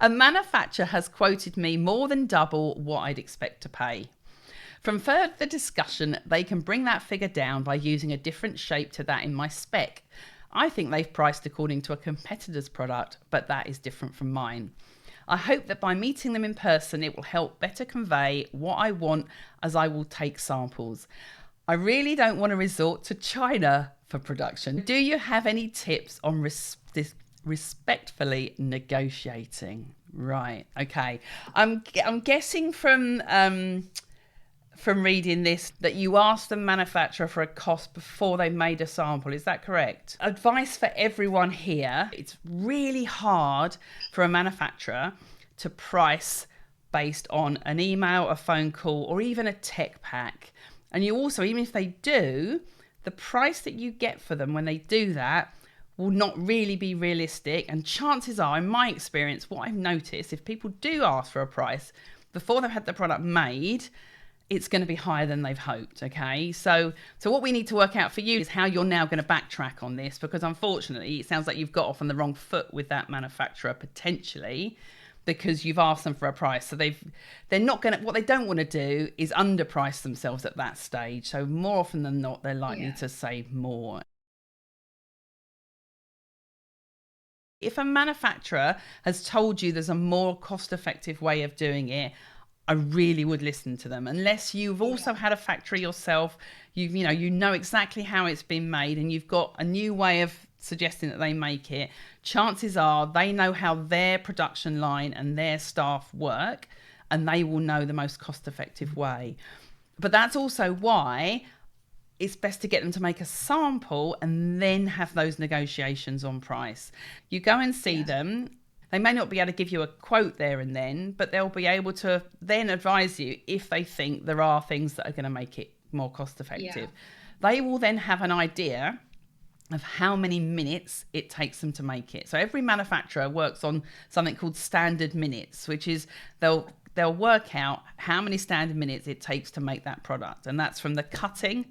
A manufacturer has quoted me more than double what I'd expect to pay. From further discussion, they can bring that figure down by using a different shape to that in my spec. I think they've priced according to a competitor's product, but that is different from mine. I hope that by meeting them in person, it will help better convey what I want, as I will take samples. I really don't want to resort to China for production. Do you have any tips on respectfully negotiating? Right. Okay. I'm guessing from reading this that you asked the manufacturer for a cost before they made a sample. Is that correct? Advice for everyone here: it's really hard for a manufacturer to price based on an email, a phone call, or even a tech pack. And you also, even if they do, the price that you get for them when they do that will not really be realistic. And chances are, in my experience, what I've noticed, if people do ask for a price before they've had the product made, it's going to be higher than they've hoped. Okay, so what we need to work out for you is how you're now going to backtrack on this, because unfortunately it sounds like you've got off on the wrong foot with that manufacturer potentially, because you've asked them for a price. So they're not going to, what they don't want to do is underprice themselves at that stage. So more often than not, they're likely to say more. If a manufacturer has told you there's a more cost-effective way of doing it, I really would listen to them. Unless you've also had a factory yourself, you know exactly how it's been made, and you've got a new way of suggesting that they make it. Chances are they know how their production line and their staff work, and they will know the most cost-effective way. But that's also why it's best to get them to make a sample and then have those negotiations on price. You go and see them. They may not be able to give you a quote there and then, but they'll be able to then advise you if they think there are things that are going to make it more cost effective. They will then have an idea of how many minutes it takes them to make it. So every manufacturer works on something called standard minutes, which is they'll work out how many standard minutes it takes to make that product. And that's from the cutting,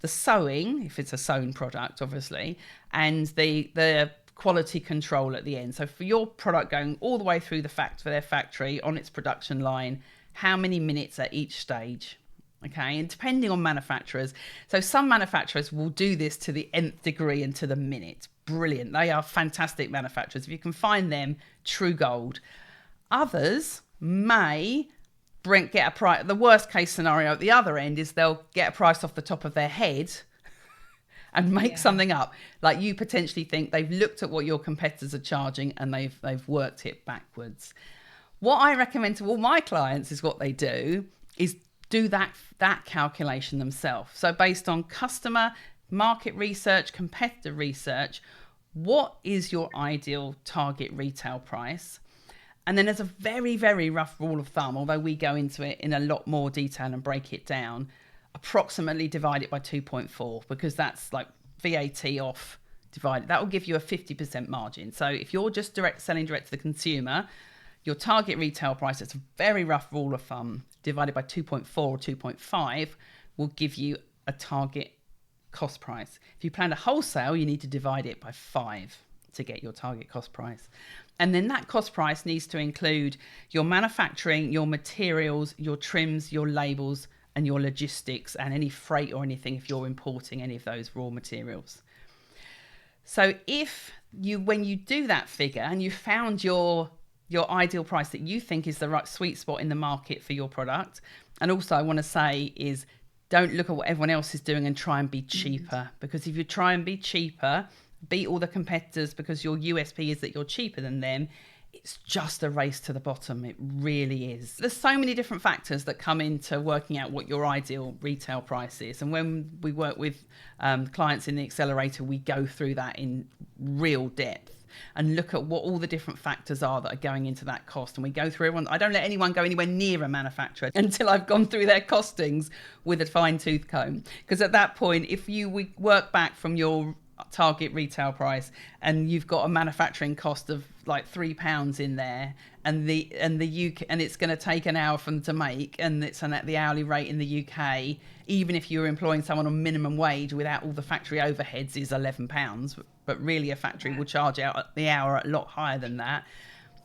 the sewing, if it's a sewn product, obviously, and the quality control at the end. So for your product going all the way through for their factory on its production line, how many minutes at each stage? Okay, and depending on manufacturers. So some manufacturers will do this to the nth degree and to the minute. Brilliant. They are fantastic manufacturers. If you can find them, true gold. Others may get a price. The worst case scenario at the other end is they'll get a price off the top of their head and make something up. Like, you potentially think they've looked at what your competitors are charging and they've worked it backwards. What I recommend to all my clients is what they do is do that calculation themselves. So based on customer, market research, competitor research, what is your ideal target retail price? And then, as a very, very rough rule of thumb, although we go into it in a lot more detail and break it down, approximately divide it by 2.4, because that's like VAT off divided. That will give you a 50% margin. So if you're just selling direct to the consumer, your target retail price, it's a very rough rule of thumb, divided by 2.4 or 2.5 will give you a target cost price. If you plan to wholesale, you need to divide it by 5 to get your target cost price. And then that cost price needs to include your manufacturing, your materials, your trims, your labels, and your logistics, and any freight or anything if you're importing any of those raw materials. So when you do that figure and you found your ideal price that you think is the right sweet spot in the market for your product, and also I want to say is, don't look at what everyone else is doing and try and be cheaper, because if you try and be cheaper, beat all the competitors because your USP is that you're cheaper than them, it's just a race to the bottom. It really is. There's so many different factors that come into working out what your ideal retail price is. And when we work with clients in the accelerator, we go through that in real depth and look at what all the different factors are that are going into that cost. And we go through everyone. I don't let anyone go anywhere near a manufacturer until I've gone through their costings with a fine tooth comb. Because at that point, if we work back from your target retail price and you've got a manufacturing cost of like £3 in there, and the UK, and it's going to take an hour for them to make, and it's at the hourly rate in the UK, even if you're employing someone on minimum wage without all the factory overheads, is £11, but really a factory will charge out the hour a lot higher than that.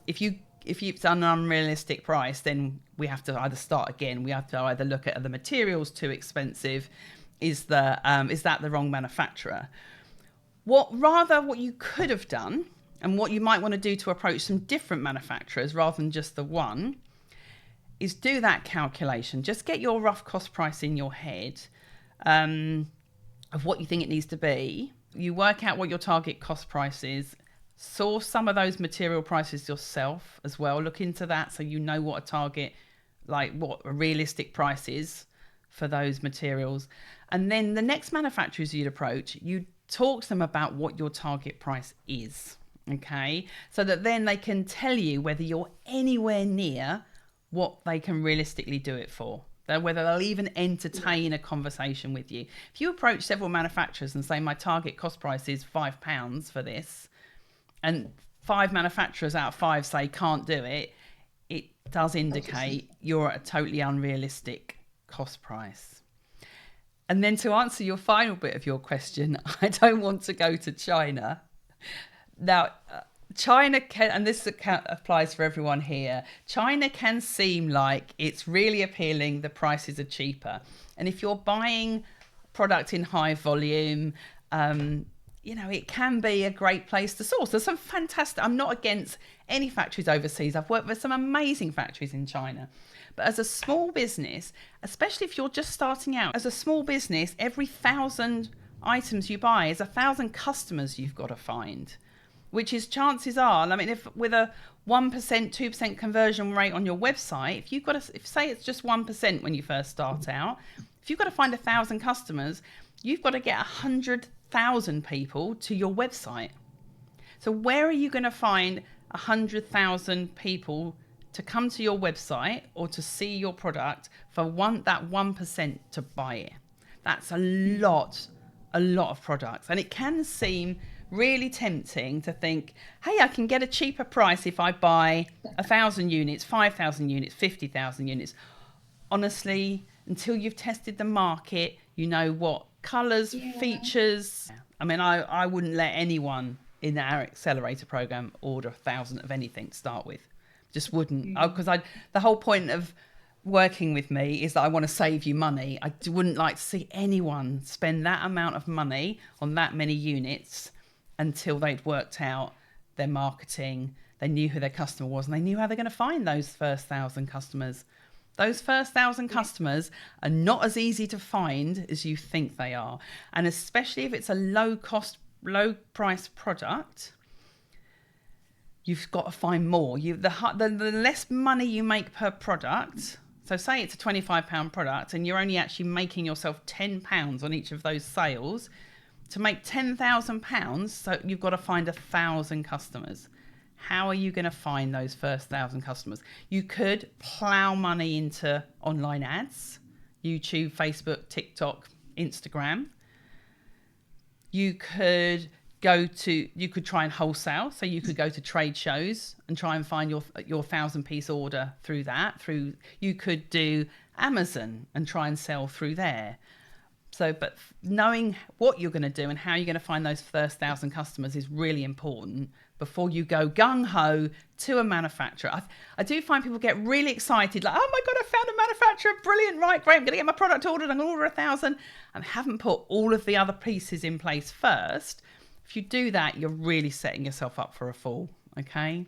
If you if it's an unrealistic price, then we have to either start again. We have to either look at, are the materials too expensive? Is that the wrong manufacturer? What you could have done, and what you might want to do to approach some different manufacturers rather than just the one, is do that calculation. Just get your rough cost price in your head of what you think it needs to be. You work out what your target cost price is. Source some of those material prices yourself as well. Look into that so you know what a target, like what a realistic price is for those materials. And then the next manufacturers you'd approach, you talk to them about what your target price is, okay? So that then they can tell you whether you're anywhere near what they can realistically do it for. Whether they'll even entertain a conversation with you. If you approach several manufacturers and say, my target cost price is £5 for this, and 5 manufacturers out of 5 say can't do it, it does indicate you're at a totally unrealistic cost price. And then to answer your final bit of your question, I don't want to go to China. Now, China can, and this applies for everyone here, China can seem like it's really appealing, the prices are cheaper. And if you're buying product in high volume, it can be a great place to source. There's some fantastic, I'm not against any factories overseas. I've worked with some amazing factories in China. But as a small business, especially if you're just starting out, as a small business, every 1,000 items you buy is 1,000 customers you've got to find, which is chances are, if with a 1%, 2% conversion rate on your website, if say it's just 1% when you first start out, if you've got to find 1,000 customers, you've got to get 100,000 people to your website. So where are you going to find 100,000 people to come to your website or to see your product for that 1% to buy it? That's a lot of products. And it can seem really tempting to think, hey, I can get a cheaper price if I buy 1,000 units, 5,000 units, 50,000 units. Honestly, until you've tested the market, you know what colours, features. I wouldn't let anyone in our accelerator program order 1,000 of anything to start with. Just wouldn't. Because the whole point of working with me is that I want to save you money. I wouldn't like to see anyone spend that amount of money on that many units until they'd worked out their marketing, they knew who their customer was, and they knew how they're going to find those first 1,000 customers. Those first 1,000 customers are not as easy to find as you think they are. And especially if it's a low price product, you've got to find more. The less money you make per product, so say it's a £25 product and you're only actually making yourself £10 on each of those sales. To make £10,000, so you've got to find 1,000 customers. How are you going to find those first 1,000 customers? You could plow money into online ads, YouTube, Facebook, TikTok, Instagram. You could try and wholesale. So you could go to trade shows and try and find your 1,000-piece order through that. You could do Amazon and try and sell through there. But knowing what you're going to do and how you're going to find those first 1,000 customers is really important before you go gung-ho to a manufacturer. I do find people get really excited, like, oh my God, I found a manufacturer, brilliant, right, great, I'm going to get my product ordered, I'm going to order 1,000, and haven't put all of the other pieces in place first. If you do that, you're really setting yourself up for a fall, okay?